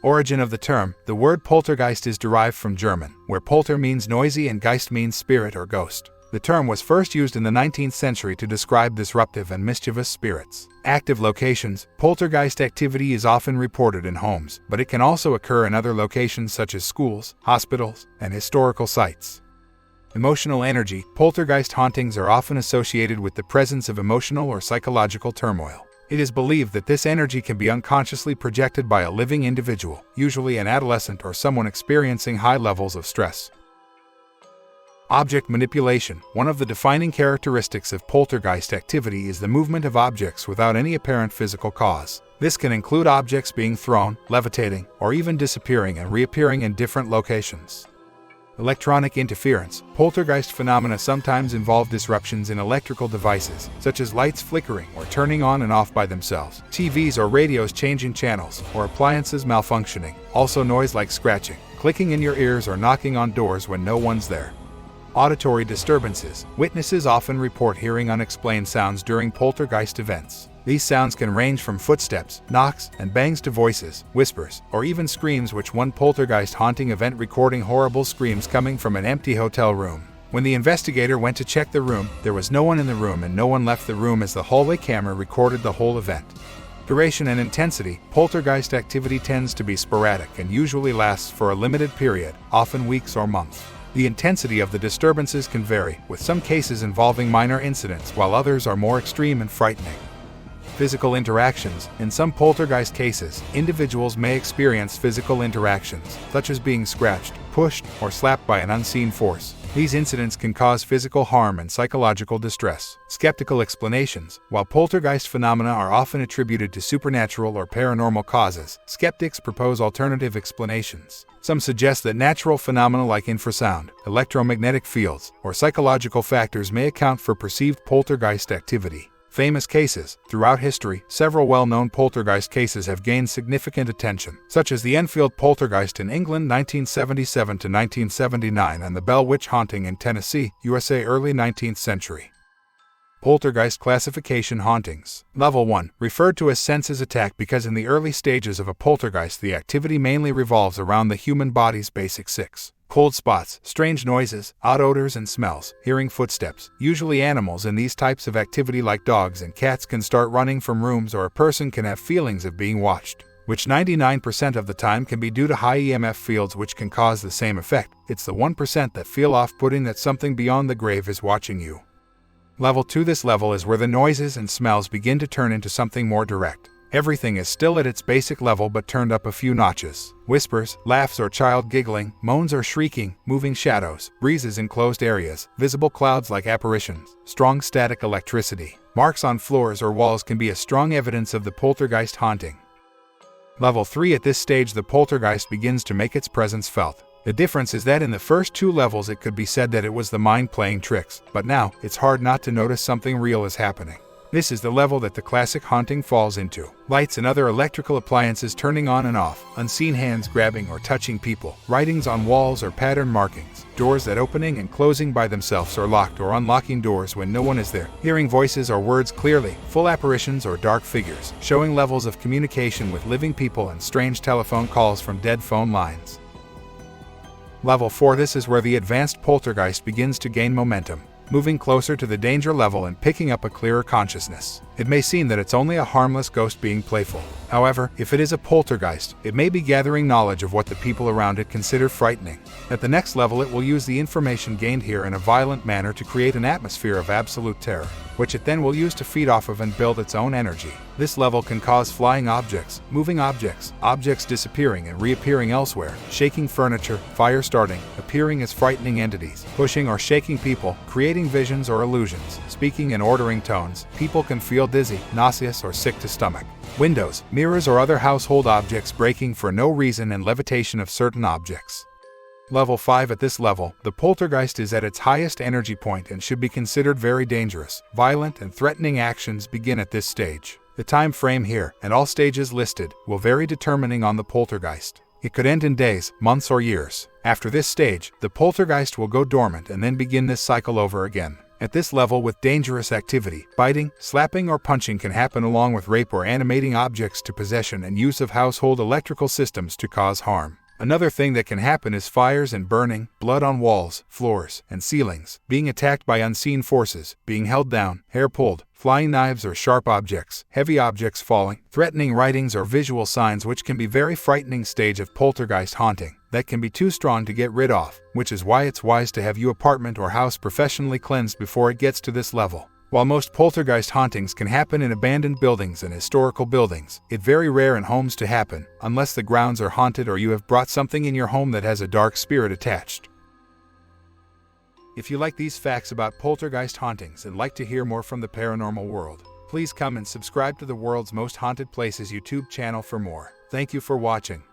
Origin of the term: the word poltergeist is derived from German, where polter means noisy and geist means spirit or ghost. The term was first used in the 19th century to describe disruptive and mischievous spirits. Active locations: poltergeist activity is often reported in homes, but it can also occur in other locations such as schools, hospitals, and historical sites. Emotional energy: poltergeist hauntings are often associated with the presence of emotional or psychological turmoil. It is believed that this energy can be unconsciously projected by a living individual, usually an adolescent or someone experiencing high levels of stress. Object manipulation: one of the defining characteristics of poltergeist activity is the movement of objects without any apparent physical cause. This can include objects being thrown, levitating, or even disappearing and reappearing in different locations. Electronic interference: poltergeist phenomena sometimes involve disruptions in electrical devices, such as lights flickering or turning on and off by themselves, TVs or radios changing channels, or appliances malfunctioning. Also noise like scratching, clicking in your ears, or knocking on doors when no one's there. Auditory disturbances: witnesses often report hearing unexplained sounds during poltergeist events. These sounds can range from footsteps, knocks, and bangs to voices, whispers, or even screams, which one poltergeist haunting event recording horrible screams coming from an empty hotel room. When the investigator went to check the room, there was no one in the room and no one left the room as the hallway camera recorded the whole event. Duration and intensity: poltergeist activity tends to be sporadic and usually lasts for a limited period, often weeks or months. The intensity of the disturbances can vary, with some cases involving minor incidents while others are more extreme and frightening. Physical interactions: in some poltergeist cases, individuals may experience physical interactions, such as being scratched, pushed, or slapped by an unseen force. These incidents can cause physical harm and psychological distress. Skeptical explanations: while poltergeist phenomena are often attributed to supernatural or paranormal causes, skeptics propose alternative explanations. Some suggest that natural phenomena like infrasound, electromagnetic fields, or psychological factors may account for perceived poltergeist activity. Famous cases: throughout history, several well-known poltergeist cases have gained significant attention, such as the Unveiled poltergeist in England 1977 to 1979 and the Bell Witch haunting in Tennessee, USA early 19th century. Poltergeist classification: hauntings. Level 1, referred to as senses attack because in the early stages of a poltergeist the activity mainly revolves around the human body's basic six. Cold spots, strange noises, odd odors and smells, hearing footsteps. Usually animals in these types of activity like dogs and cats can start running from rooms, or a person can have feelings of being watched, which 99% of the time can be due to high EMF fields, which can cause the same effect. It's the 1% that feel off-putting that something beyond the grave is watching you. Level 2, this level is where the noises and smells begin to turn into something more direct. Everything is still at its basic level but turned up a few notches. Whispers, laughs or child giggling, moans or shrieking, moving shadows, breezes in closed areas, visible clouds like apparitions, strong static electricity. Marks on floors or walls can be a strong evidence of the poltergeist haunting. Level 3, at this stage the poltergeist begins to make its presence felt. The difference is that in the first two levels it could be said that it was the mind playing tricks, but now it's hard not to notice something real is happening. This is the level that the classic haunting falls into. Lights and other electrical appliances turning on and off, unseen hands grabbing or touching people, writings on walls or pattern markings, doors that opening and closing by themselves or locked or unlocking doors when no one is there, hearing voices or words clearly, full apparitions or dark figures, showing levels of communication with living people and strange telephone calls from dead phone lines. Level 4, this is where the advanced poltergeist begins to gain momentum, moving closer to the danger level and picking up a clearer consciousness. It may seem that it's only a harmless ghost being playful. However, if it is a poltergeist, it may be gathering knowledge of what the people around it consider frightening. At the next level, it will use the information gained here in a violent manner to create an atmosphere of absolute terror, which it then will use to feed off of and build its own energy. This level can cause flying objects, moving objects, objects disappearing and reappearing elsewhere, shaking furniture, fire starting, appearing as frightening entities, pushing or shaking people, creating visions or illusions, speaking in ordering tones. People can feel dizzy, nauseous, or sick to stomach. Windows, mirrors, or other household objects breaking for no reason, and levitation of certain objects. Level 5, at this level, the poltergeist is at its highest energy point and should be considered very dangerous. Violent and threatening actions begin at this stage. The time frame here, and all stages listed, will vary determining on the poltergeist. It could end in days, months, or years. After this stage, the poltergeist will go dormant and then begin this cycle over again. At this level, with dangerous activity, biting, slapping, or punching can happen, along with rape or animating objects to possession and use of household electrical systems to cause harm. Another thing that can happen is fires and burning, blood on walls, floors, and ceilings, being attacked by unseen forces, being held down, hair pulled, flying knives or sharp objects, heavy objects falling, threatening writings or visual signs, which can be very frightening stage of poltergeist haunting that can be too strong to get rid of, which is why it's wise to have your apartment or house professionally cleansed before it gets to this level. While most poltergeist hauntings can happen in abandoned buildings and historical buildings, it's very rare in homes to happen, unless the grounds are haunted or you have brought something in your home that has a dark spirit attached. If you like these facts about poltergeist hauntings and like to hear more from the paranormal world, please come and subscribe to the World's Most Haunted Places YouTube channel for more. Thank you for watching.